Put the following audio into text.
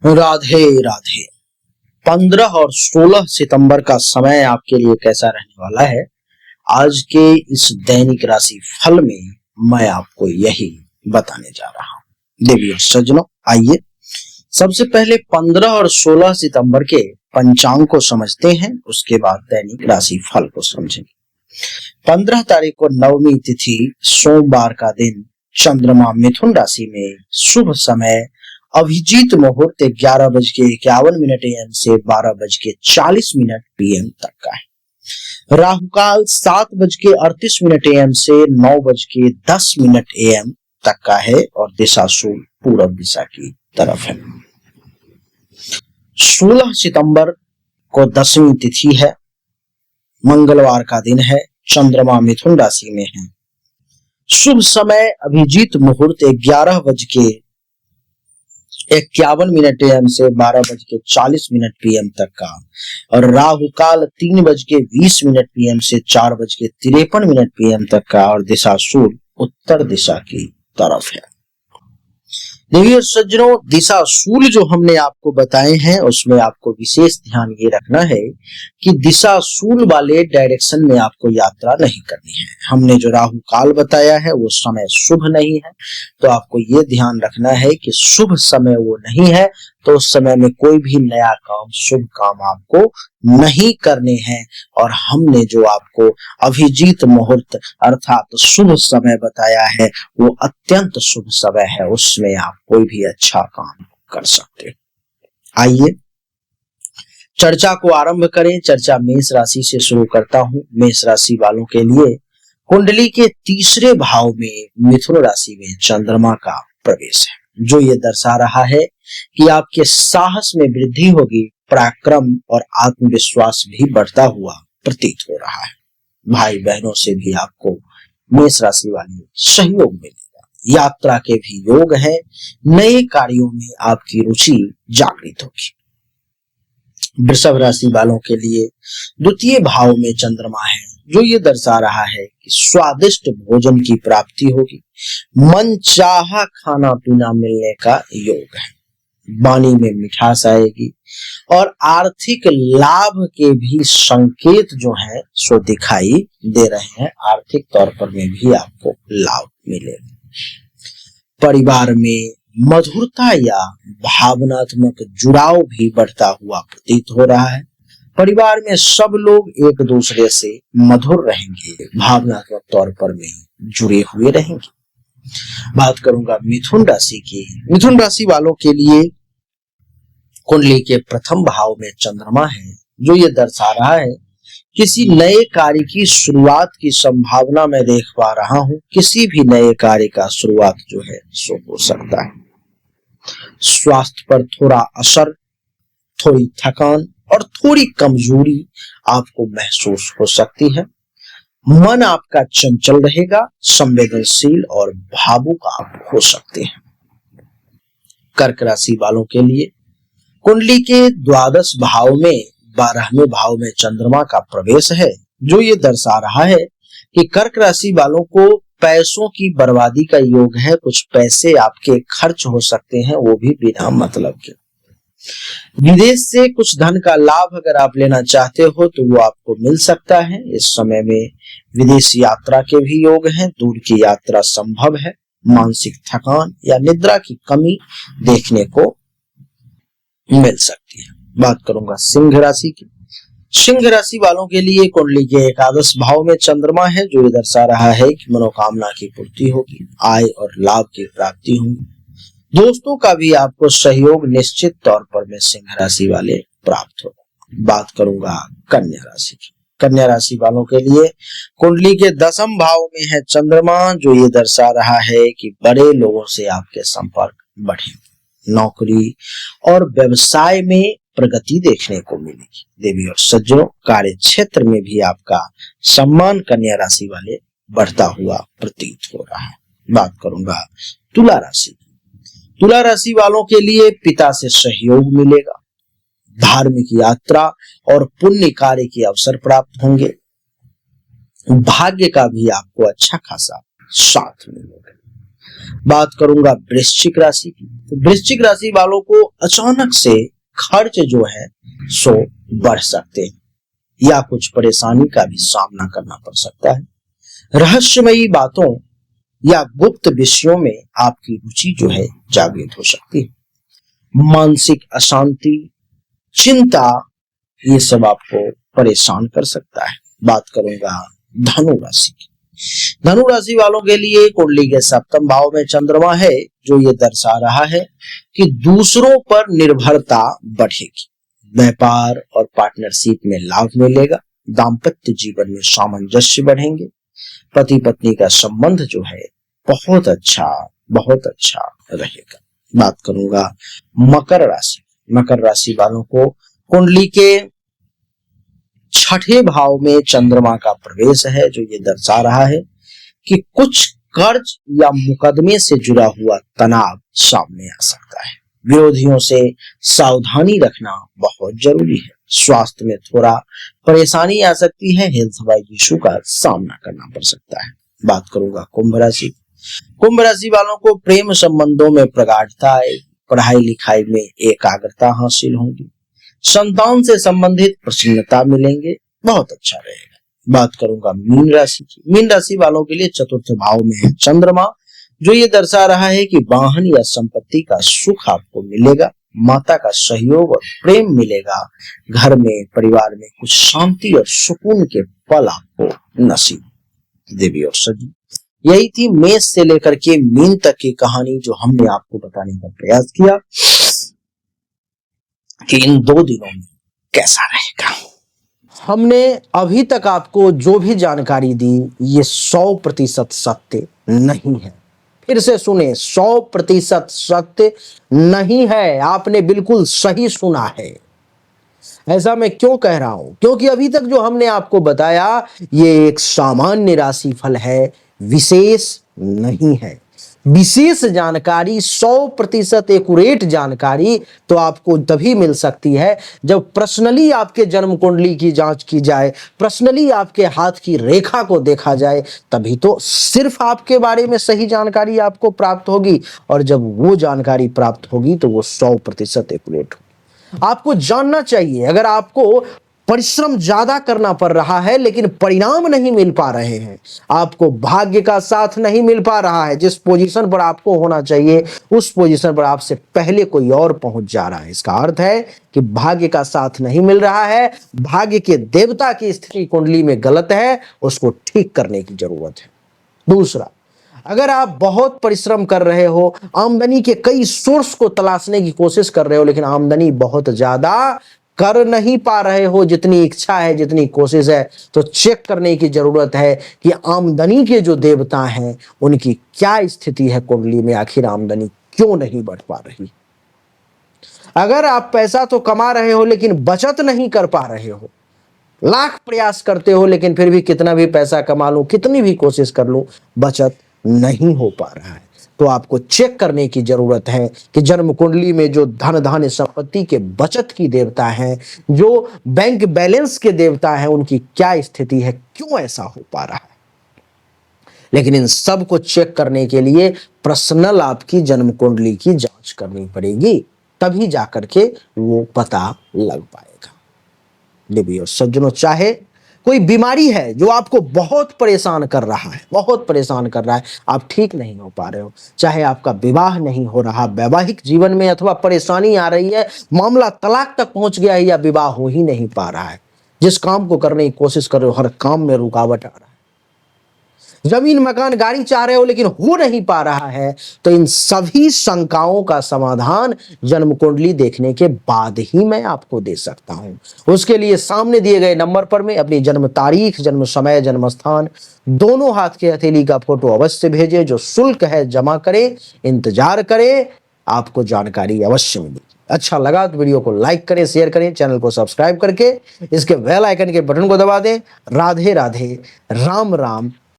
राधे राधे। 15 और 16 सितंबर का समय आपके लिए कैसा रहने वाला है, आज के इस दैनिक राशि फल में मैं आपको यही बताने जा रहा हूं। देवी और सज्जनों, आइए सबसे पहले 15 और 16 सितंबर के पंचांग को समझते हैं, उसके बाद दैनिक राशि फल को समझेंगे। 15 तारीख को नवमी तिथि सोमवार का दिन, चंद्रमा मिथुन राशि में, शुभ समय अभिजीत मुहूर्त 11:51 AM से 12:40 PM तक का है। राहु काल 7:38 AM से 9:10 AM तक का है और दिशा शूल पूरब दिशा की तरफ है। 16 सितंबर को दसवीं तिथि है, मंगलवार का दिन है, चंद्रमा मिथुन राशि में है। शुभ समय अभिजीत मुहूर्त 11:51 AM से 12:40 PM तक का और राहु काल 3:20 PM से 4:53 PM तक का और दिशा शूल उत्तर दिशा की तरफ है। देवी और सज्जनों, दिशा शूल जो हमने आपको बताए हैं उसमें आपको विशेष ध्यान ये रखना है कि दिशा शूल वाले डायरेक्शन में आपको यात्रा नहीं करनी है। हमने जो राहु काल बताया है वो समय शुभ नहीं है, तो आपको ये ध्यान रखना है कि शुभ समय वो नहीं है, तो उस समय में कोई भी नया काम, शुभ काम आपको नहीं करने हैं। और हमने जो आपको अभिजीत मुहूर्त अर्थात शुभ समय बताया है वो अत्यंत शुभ समय है, उसमें आप कोई भी अच्छा काम कर सकते हैं। आइए चर्चा को आरंभ करें। चर्चा मेष राशि से शुरू करता हूं। मेष राशि वालों के लिए कुंडली के तीसरे भाव में मिथुन राशि में चंद्रमा का प्रवेश है, जो ये दर्शा रहा है कि आपके साहस में वृद्धि होगी, पराक्रम और आत्मविश्वास भी बढ़ता हुआ प्रतीत हो रहा है। भाई बहनों से भी आपको मेष राशि वाले सहयोग मिलेगा, यात्रा के भी योग है, नए कार्यों में आपकी रुचि जागृत होगी। वृषभ राशि वालों के लिए द्वितीय भाव में चंद्रमा है, जो ये दर्शा रहा है कि स्वादिष्ट भोजन की प्राप्ति होगी, मनचाहा खाना पीना मिलने का योग है, वाणी में मिठास आएगी और आर्थिक लाभ के भी संकेत जो है सो दिखाई दे रहे हैं। आर्थिक तौर पर में भी आपको लाभ मिलेगा। परिवार में मधुरता या भावनात्मक जुड़ाव भी बढ़ता हुआ प्रतीत हो रहा है। परिवार में सब लोग एक दूसरे से मधुर रहेंगे, भावनात्मक तौर पर में जुड़े हुए रहेंगे। बात करूंगा मिथुन राशि की। मिथुन राशि वालों के लिए कुंडली के प्रथम भाव में चंद्रमा है, जो ये दर्शा रहा है किसी नए कार्य की शुरुआत की संभावना मैं देख पा रहा हूं। किसी भी नए कार्य का शुरुआत जो है सो हो सकता है। स्वास्थ्य पर थोड़ा असर, थोड़ी थकान और थोड़ी कमजोरी आपको महसूस हो सकती है। मन आपका चंचल रहेगा, संवेदनशील और भावुक आप हो सकते हैं। कर्क राशि वालों के लिए कुंडली के द्वादश भाव में 12वें भाव में चंद्रमा का प्रवेश है, जो ये दर्शा रहा है कि कर्क राशि वालों को पैसों की बर्बादी का योग है। कुछ पैसे आपके खर्च हो सकते हैं, वो भी बिना मतलब के। विदेश से कुछ धन का लाभ अगर आप लेना चाहते हो तो वो आपको मिल सकता है। इस समय में विदेश यात्रा के भी योग हैं, दूर की यात्रा संभव है। मानसिक थकान या निद्रा की कमी देखने को मिल सकती है। बात करूंगा सिंह राशि की। सिंह राशि वालों के लिए कुंडली के एकादश भाव में चंद्रमा है, जो ये दर्शा रहा है कि मनोकामना की पूर्ति होगी, आय और लाभ की प्राप्ति होगी। दोस्तों का भी आपको सहयोग निश्चित तौर पर में सिंह राशि वाले प्राप्त होगा। बात करूंगा कन्या राशि की। कन्या राशि वालों के लिए कुंडली के दसम भाव में है चंद्रमा, जो ये दर्शा रहा है कि बड़े लोगों से आपके संपर्क बढ़ेंगे, नौकरी और व्यवसाय में प्रगति देखने को मिलेगी। देवी और सज्जनों, कार्य क्षेत्र में भी आपका सम्मान कन्या राशि वाले बढ़ता हुआ प्रतीत हो रहा है। बात करूंगा तुला राशि। तुला राशि वालों के लिए पिता से सहयोग मिलेगा, धार्मिक यात्रा और पुण्य कार्य के अवसर प्राप्त होंगे, भाग्य का भी आपको अच्छा खासा साथ मिलेगा। बात करूंगा वृश्चिक राशि की। तो वृश्चिक राशि वालों को अचानक से खर्च जो है सो बढ़ सकते हैं या कुछ परेशानी का भी सामना करना पड़ सकता है। रहस्यमयी बातों या गुप्त विषयों में आपकी रुचि जो है जागृत हो सकती है। मानसिक अशांति, चिंता, ये सब आपको परेशान कर सकता है। बात करूंगा धनु राशि की। धनु राशि वालों के लिए कुंडली के सप्तम भाव में चंद्रमा है, जो ये दर्शा रहा है कि दूसरों पर निर्भरता बढ़ेगी। व्यापार और पार्टनरशिप में लाभ मिलेगा। दाम्पत्य जीवन में सामंजस्य बढ़ेंगे। पति पत्नी का संबंध जो है बहुत अच्छा रहेगा। बात करूंगा मकर राशि। मकर राशि वालों को कुंडली के छठे भाव में चंद्रमा का प्रवेश है, जो ये दर्शा रहा है कि कुछ कर्ज या मुकदमे से जुड़ा हुआ तनाव सामने आ सकता है। विरोधियों से सावधानी रखना बहुत जरूरी है। स्वास्थ्य में थोड़ा परेशानी आ सकती है। हेल्थ वाइज इशू का सामना करना पड़ सकता है। बात करूंगा कुंभ राशि। कुंभ राशि वालों को प्रेम संबंधों में प्रगाढ़ता आएगी। पढ़ाई लिखाई में एकाग्रता हासिल होगी। संतान से संबंधित प्रसन्नता मिलेंगे। बहुत अच्छा रहेगा। बात करूंगा मीन राशि की। मीन राशि वालों के लिए चतुर्थ भाव में है चंद्रमा, जो ये दर्शा रहा है कि वाहन या संपत्ति का सुख आपको मिलेगा। माता का सहयोग और प्रेम मिलेगा। घर में, परिवार में कुछ शांति और सुकून के पल आपको नसीब। देवी और सजी, यही थी मेष से लेकर के मीन तक की कहानी, जो हमने आपको बताने का प्रयास किया कि इन 2 दिनों में कैसा रहेगा। हमने अभी तक आपको जो भी जानकारी दी ये 100% सत्य नहीं है। फिर से सुने, 100% सत्य नहीं है। आपने बिल्कुल सही सुना है। ऐसा मैं क्यों कह रहा हूं? क्योंकि अभी तक जो हमने आपको बताया ये एक सामान्य राशि फल है, विशेष नहीं है। विशेष जानकारी, 100% एक्यूरेट जानकारी तो आपको तभी मिल सकती है जब पर्सनली आपके जन्म कुंडली की जांच की जाए, पर्सनली आपके हाथ की रेखा को देखा जाए, तभी तो सिर्फ आपके बारे में सही जानकारी आपको प्राप्त होगी। और जब वो जानकारी प्राप्त होगी तो वो 100% एक्यूरेट होगी। आपको जानना चाहिए, अगर आपको परिश्रम ज्यादा करना पड़ रहा है लेकिन परिणाम नहीं मिल पा रहे हैं, आपको भाग्य का साथ नहीं मिल पा रहा है, जिस पोजीशन पर आपको होना चाहिए उस पोजीशन पर आपसे पहले कोई और पहुंच जा रहा है, इसका अर्थ है कि भाग्य का साथ नहीं मिल रहा है। भाग्य के देवता की स्थिति कुंडली में गलत है, उसको ठीक करने की जरूरत है। दूसरा, अगर आप बहुत परिश्रम कर रहे हो, आमदनी के कई सोर्स को तलाशने की कोशिश कर रहे हो, लेकिन आमदनी बहुत ज्यादा कर नहीं पा रहे हो जितनी इच्छा है, जितनी कोशिश है, तो चेक करने की जरूरत है कि आमदनी के जो देवता हैं उनकी क्या स्थिति है कुंडली में। आखिर आमदनी क्यों नहीं बढ़ पा रही? अगर आप पैसा तो कमा रहे हो लेकिन बचत नहीं कर पा रहे हो, लाख प्रयास करते हो लेकिन फिर भी कितना भी पैसा कमा लूं, कितनी भी कोशिश कर लूं, बचत नहीं हो पा रहा है, तो आपको चेक करने की जरूरत है कि जन्म कुंडली में जो धन धान्य संपत्ति के बचत की देवता हैं, जो बैंक बैलेंस के देवता हैं, उनकी क्या स्थिति है, क्यों ऐसा हो पा रहा है। लेकिन इन सब को चेक करने के लिए पर्सनल आपकी जन्म कुंडली की जांच करनी पड़ेगी, तभी जाकर के वो पता लग पाएगा। देवी और सज्जनों, चाहे कोई बीमारी है जो आपको बहुत परेशान कर रहा है, बहुत परेशान कर रहा है, आप ठीक नहीं हो पा रहे हो, चाहे आपका विवाह नहीं हो रहा, वैवाहिक जीवन में अथवा परेशानी आ रही है, मामला तलाक तक पहुंच गया है या विवाह हो ही नहीं पा रहा है, जिस काम को करने की कोशिश कर रहे हो हर काम में रुकावट आ रहा है, जमीन मकान गाड़ी चाह रहे हो लेकिन हो नहीं पा रहा है, तो इन सभी शंकाओं का समाधान जन्म कुंडली देखने के बाद ही मैं आपको दे सकता हूं। उसके लिए सामने दिए गए नंबर पर में अपनी जन्म तारीख, जन्म समय, जन्म स्थान दोनों हाथ के हथेली का फोटो अवश्य भेजें। जो शुल्क है जमा करें, इंतजार करें, आपको जानकारी अवश्य मिलेगी। अच्छा लगा तो वीडियो को लाइक करें, शेयर करें, चैनल को सब्सक्राइब करके इसके बेल आइकन के बटन को दबा दें। राधे राधे, राम राम,